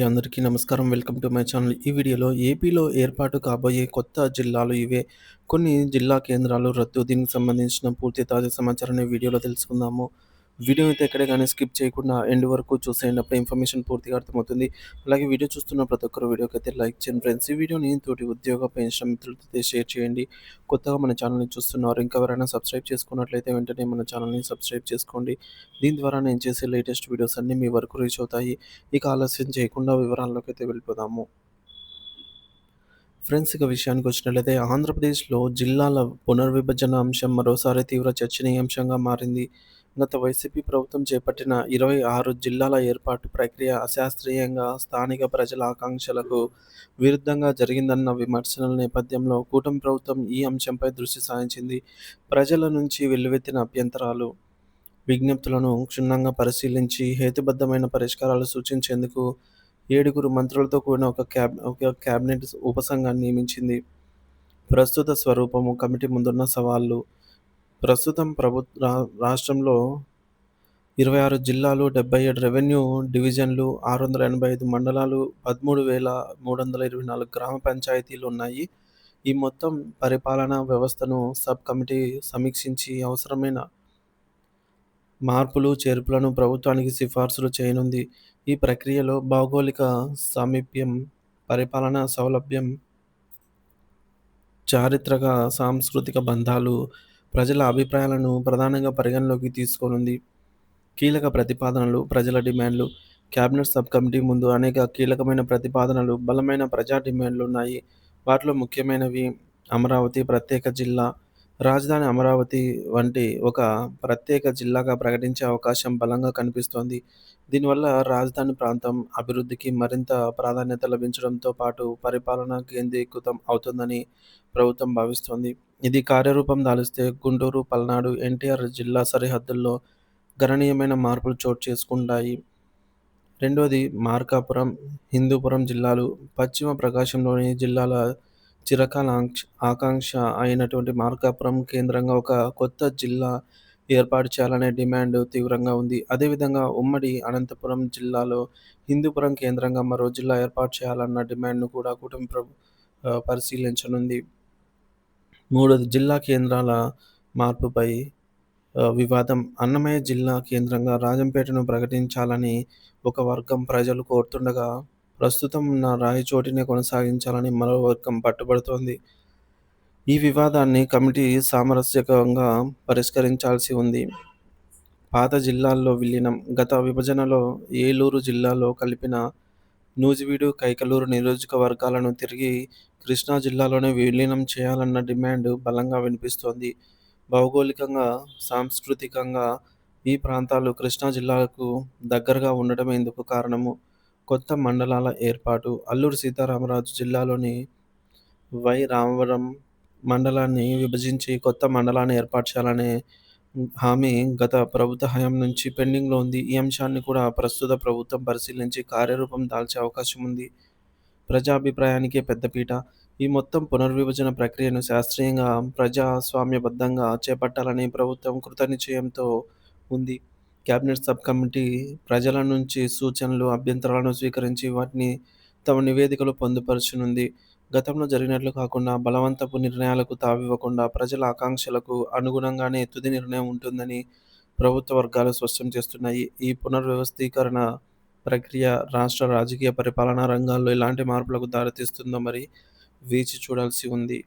అందరికీ నమస్కారం. Welcome to my channel. ఈ వీడియోలో ఏపీలో ఏర్పాటు కాబోయే కొత్త జిల్లాలు ఇవే. కొన్ని జిల్లా కేంద్రాలు రద్దు. దీనికి సంబంధించిన పూర్తి తాజా సమాచారాన్ని వీడియోలో తెలుసుకుందాము. వీడియో అయితే ఎక్కడ గాని స్కిప్ చేయకుండా ఎండ్ వరకు చూసేయండి. అప్పుడు ఇన్ఫర్మేషన్ పూర్తిగా అర్థమవుతుంది. అలాగే వీడియో చూస్తున్న ప్రతి ఒక్కరు వీడియోకైతే లైక్ చేయండి ఫ్రెండ్స్. ఈ వీడియోని తోటి ఉద్యోగ పెన్షన్ మిత్రులతో షేర్ చేయండి. కొత్తగా మన ఛానల్‌ని చూస్తున్నారు. ఇంకా ఎవరైనా సబ్స్క్రైబ్ చేసుకున్నట్లయితే వెంటనే మన ఛానల్‌ని సబ్స్క్రైబ్ చేసుకోండి. దీని ద్వారా నేను చేసే లేటెస్ట్ వీడియోస్ అన్నీ మీ వరకు రీచ్ అవుతాయి. ఇక ఆలస్యం చేయకుండా వివరాల్లోకైతే వెళ్ళిపోదాము. ఫ్రెండ్స్, ఇక విషయానికొచ్చినట్లయితే ఆంధ్రప్రదేశ్‌లో జిల్లాల పునర్విభజన అంశం మరోసారి తీవ్ర చర్చనీయాంశంగా మారింది. గత వైసీపీ ప్రభుత్వం చేపట్టిన 26 జిల్లాల ఏర్పాటు ప్రక్రియ అశాస్త్రీయంగా, స్థానిక ప్రజల ఆకాంక్షలకు విరుద్ధంగా జరిగిందన్న విమర్శల నేపథ్యంలో కూటమి ప్రభుత్వం ఈ అంశంపై దృష్టి సారించింది. ప్రజల నుంచి వెల్లువెత్తిన అభ్యంతరాలు, విజ్ఞప్తులను క్షుణ్ణంగా పరిశీలించి హేతుబద్ధమైన పరిష్కారాలు సూచించేందుకు 7 మంత్రులతో కూడిన ఒక క్యాబినెట్ ఉపసంఘాన్ని నియమించింది. ప్రస్తుత స్వరూపము, కమిటీ ముందున్న సవాళ్లు. ప్రస్తుతం రాష్ట్రంలో 26 జిల్లాలు, 77 రెవెన్యూ డివిజన్లు, 685 మండలాలు, 13,324 గ్రామ పంచాయతీలు ఉన్నాయి. ఈ మొత్తం పరిపాలనా వ్యవస్థను సబ్ కమిటీ సమీక్షించి అవసరమైన మార్పులు, చేర్పులను ప్రభుత్వానికి సిఫార్సులు చేయనుంది. ఈ ప్రక్రియలో భౌగోళిక సామీప్యం, పరిపాలనా సౌలభ్యం, చారిత్రక, సాంస్కృతిక బంధాలు, ప్రజల అభిప్రాయాలను ప్రధానంగా పరిగణలోకి తీసుకోనుంది. కీలక ప్రతిపాదనలు, ప్రజల డిమాండ్లు. కేబినెట్ సబ్ కమిటీ ముందు అనేక కీలకమైన ప్రతిపాదనలు, బలమైన ప్రజా డిమాండ్లున్నాయి. వాటిలో ముఖ్యమైనవి అమరావతి ప్రత్యేక జిల్లా. రాజధాని అమరావతి వంటి ఒక ప్రత్యేక జిల్లాగా ప్రకటించే అవకాశం బలంగా కనిపిస్తోంది. దీనివల్ల రాజధాని ప్రాంతం అభివృద్ధికి మరింత ప్రాధాన్యత లభించడంతో పాటు పరిపాలన కేంద్రీకృతం అవుతుందని ప్రభుత్వం భావిస్తోంది. ఇది కార్యరూపం దాలిస్తే గుంటూరు, పల్నాడు, ఎన్టీఆర్ జిల్లా సరిహద్దుల్లో గణనీయమైన మార్పులు చోటు చేసుకుంటాయి. రెండోది మార్కాపురం, హిందూపురం జిల్లాలు. పశ్చిమ ప్రకాశంలోని జిల్లాల చిరకాల ఆకాంక్ష అయినటువంటి మార్కాపురం కేంద్రంగా ఒక కొత్త జిల్లా ఏర్పాటు చేయాలనే డిమాండ్ తీవ్రంగా ఉంది. అదేవిధంగా ఉమ్మడి అనంతపురం జిల్లాలో హిందూపురం కేంద్రంగా మరో జిల్లా ఏర్పాటు చేయాలన్న డిమాండ్ను కూడా కూటమి పరిశీలించనుంది. మూడోది జిల్లా కేంద్రాల మార్పుపై వివాదం. అన్నమయ్య జిల్లా కేంద్రంగా రాజంపేటను ప్రకటించాలని ఒక వర్గం ప్రజలు కోరుతుండగా, ప్రస్తుతం ఉన్న రాయచోటినే కొనసాగించాలని మరో వర్గం పట్టుబడుతోంది. ఈ వివాదాన్ని కమిటీ సామరస్యకంగా పరిష్కరించాల్సి ఉంది. పాత జిల్లాల్లో విలీనం. గత విభజనలో ఏలూరు జిల్లాలో కలిపిన నూజివీడు, కైకలూరు నియోజకవర్గాలను తిరిగి కృష్ణా జిల్లాలోనే విలీనం చేయాలన్న డిమాండ్ బలంగా వినిపిస్తోంది. భౌగోళికంగా, సాంస్కృతికంగా ఈ ప్రాంతాలు కృష్ణా జిల్లాకు దగ్గరగా ఉండటమే ఇందుకు కారణము. కొత్త మండలాల ఏర్పాటు. అల్లూరి సీతారామరాజు జిల్లాలోని రామవరం మండలాన్ని విభజించి కొత్త మండలాన్ని ఏర్పాటు చేయాలనే హామీ గత ప్రభుత్వ హయాం నుంచి పెండింగ్‌లో ఉంది. ఈ అంశాన్ని కూడా ప్రస్తుత ప్రభుత్వం పరిశీలించి కార్యరూపం దాల్చే అవకాశం ఉంది. ప్రజాభిప్రాయానికే పెద్దపీట. ఈ మొత్తం పునర్విభజన ప్రక్రియను శాస్త్రీయంగా, ప్రజాస్వామ్యబద్ధంగా చేపట్టాలని ప్రభుత్వం కృతనిశ్చయంతో ఉంది. కేబినెట్ సబ్ కమిటీ ప్రజల నుంచి సూచనలు, అభ్యంతరాలను స్వీకరించి వాటిని తమ నివేదికలో పొందుపరచనుంది. గతంలో జరిగినట్లు కాకుండా బలవంతపు నిర్ణయాలకు తావివ్వకుండా ప్రజల ఆకాంక్షలకు అనుగుణంగానే తుది నిర్ణయం ఉంటుందని ప్రభుత్వ వర్గాలు స్పష్టం చేస్తున్నాయి. ఈ పునర్వ్యవస్థీకరణ ప్రక్రియ రాష్ట్ర రాజకీయ పరిపాలనా రంగాల్లో ఎలాంటి మార్పులకు దారితీస్తుందో మరి వేచి చూడాల్సి ఉంది.